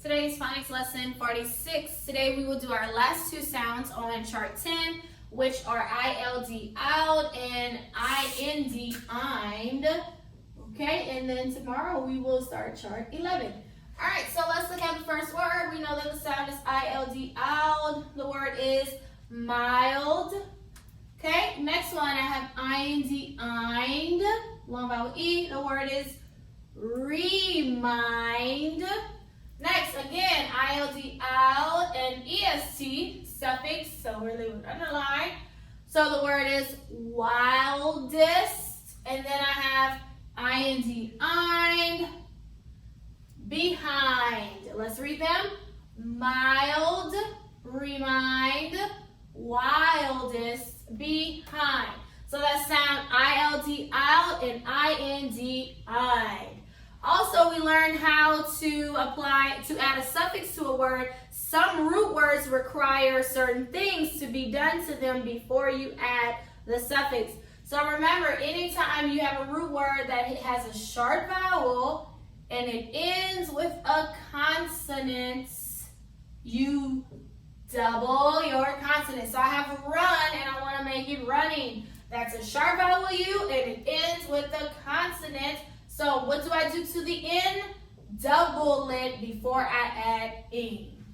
Today's phonics lesson 46. Today we will do our last two sounds on chart 10, which are ILD out and IND IND. Okay, and then tomorrow we will start chart 11. All right, so let's look at the first word. We know that the sound is ILD out. The word is mild. Okay, next one I have IND IND, long vowel E. The word is remind. Next, again, ILD out and EST, suffix, so really would underline. So the word is wildest. And then I have IND IND, behind. Let's read them. Mild, remind, wildest, behind. So that sound ILD out and IND IND. Also, we learned how to add a suffix to a word. Some root words require certain things to be done to them before you add the suffix. So remember, anytime you have a root word that has a sharp vowel and it ends with a consonant, you double your consonant. So I have run and I want to make it running. That's a sharp vowel U and it ends with a consonant. So what do I do to the N? Double it before I add ing.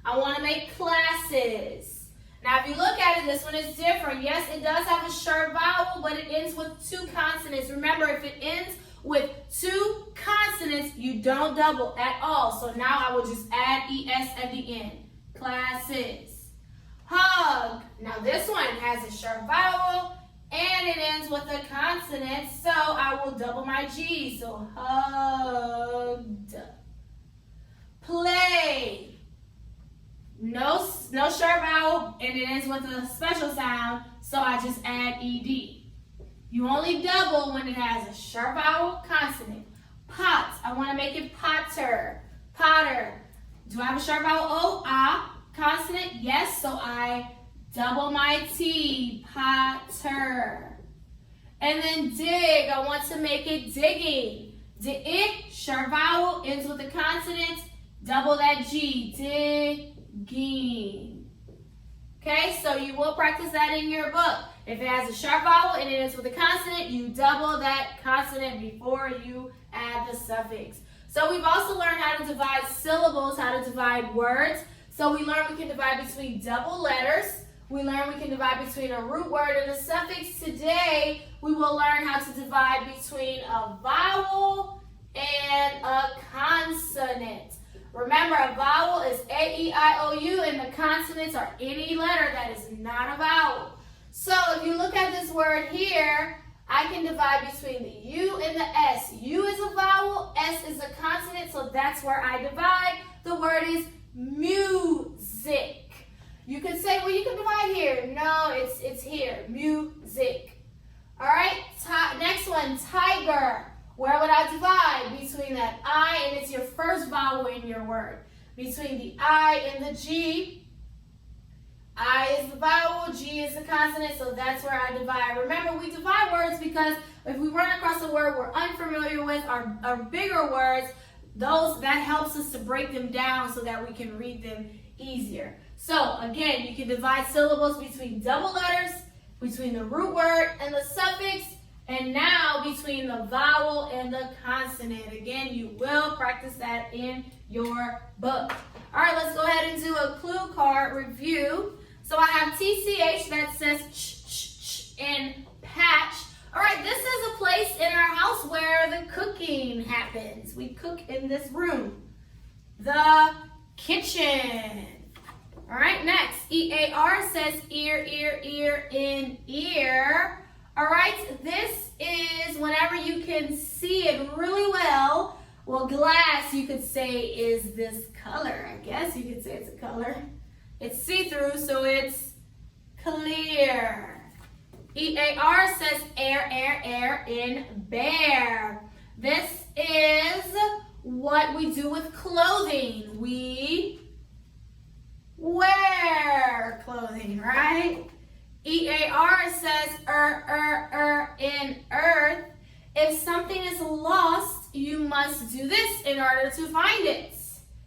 I want to make classes. Now if you look at it, this one is different. Yes, it does have a sharp vowel, but it ends with two consonants. Remember, if it ends with two consonants, you don't double at all. So now I will just add ES at the end. Classes. Hug. Now this one has a sharp vowel and it ends with a consonant, so I will double my G. So hugged. Play. No sharp vowel and it ends with a special sound, so I just add ED. You only double when it has a sharp vowel consonant. Pot. I want to make it potter. Potter. Do I have a sharp vowel O? Ah. Consonant? Yes, so I double my T. Potter. And then dig. I want to make it digging. Dig. Sharp vowel ends with a consonant. Double that G. Digging. Okay, so you will practice that in your book. If it has a sharp vowel and it ends with a consonant, you double that consonant before you add the suffix. So we've also learned how to divide syllables, how to divide words. So we learned we can divide between double letters. We learned we can divide between a root word and a suffix. Today, we will learn how to divide between a vowel and a consonant. Remember, a vowel is A, E, I, O, U, and the consonants are any letter that is not a vowel. So if you look at this word here, I can divide between the U and the S. U is a vowel, S is a consonant, so that's where I divide. The word is music. You can say, well, you can divide here. No, it's here. Music. All right, next one, tiger. Where would I divide? Between that I, and it's your first vowel in your word. Between the I and the G. I is the vowel, G is the consonant, so that's where I divide. Remember, we divide words because if we run across a word we're unfamiliar with, our bigger words, that helps us to break them down so that we can read them easier. So again, you can divide syllables between double letters, between the root word and the suffix, and now between the vowel and the consonant. Again, you will practice that in your book. All right, let's go ahead and do a clue card review. So I have TCH that says ch and patch. All right, this is a place in our house where the cooking happens. We cook in this room. The kitchen. All right, next, EAR says ear, ear, ear, in ear. All right, this is whenever you can see it really well. Well, glass, you could say, is this color. I guess you could say it's a color. It's see-through, so it's clear. EAR says air, air, air, in bear. This is what we do with clothing. We wear clothing, right? EAR says in earth. If something is lost, you must do this in order to find it.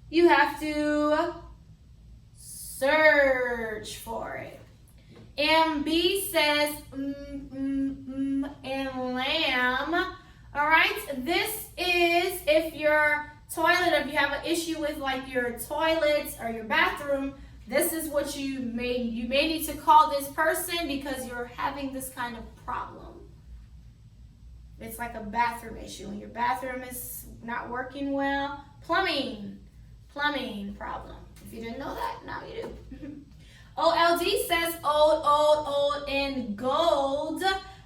you have to search for it. And B says and lamb. All right, this is if your toilet, if you have an issue with like your toilet or your bathroom, this is what you may need to call this person because you're having this kind of problem. It's like a bathroom issue. When your bathroom is not working well, plumbing problem. If you didn't know that, now you do. OLD says old in gold.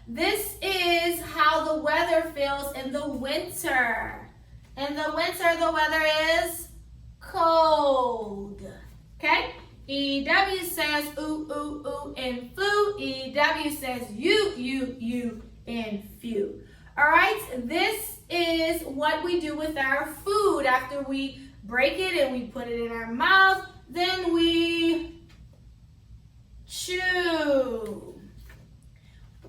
This is how the weather feels in the winter. In the winter, the weather is cold. Okay? EW says ooh in flu. EW says you in few. All right? This is what we do with our food after we break it and we put it in our mouth. Then we chew.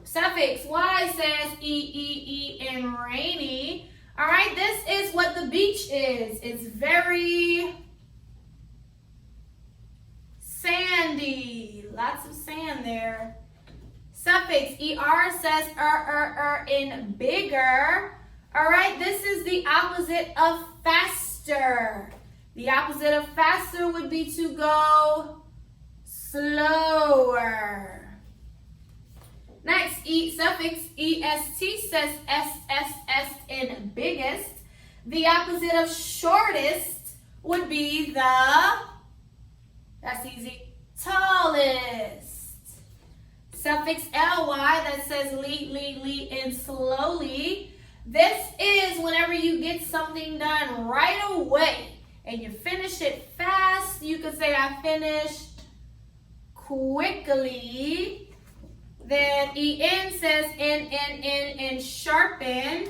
Suffix Y says e in rainy. All right, this is what the beach is. It's very sandy. Lots of sand there. Suffix ER says in bigger. All right, this is the opposite of faster. The opposite of faster would be to go slower. Next, suffix EST says SSS in biggest. The opposite of shortest would be that's easy, tallest. Suffix LY that says lee in slowly. This is whenever you get something done right away and you finish it fast. You could say I finished quickly. Then EN says in sharpen.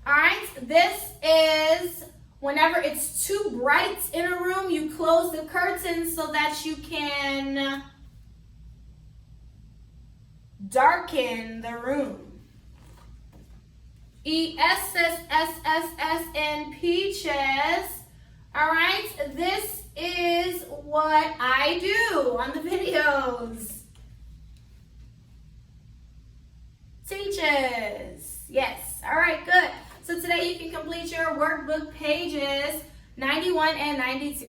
All right, this is whenever it's too bright in a room, you close the curtains so that you can darken the room. ES says SSS in peaches. All right, this is what I do on the videos. Teaches. Yes. All right, good. So today you can complete your workbook pages 91 and 92.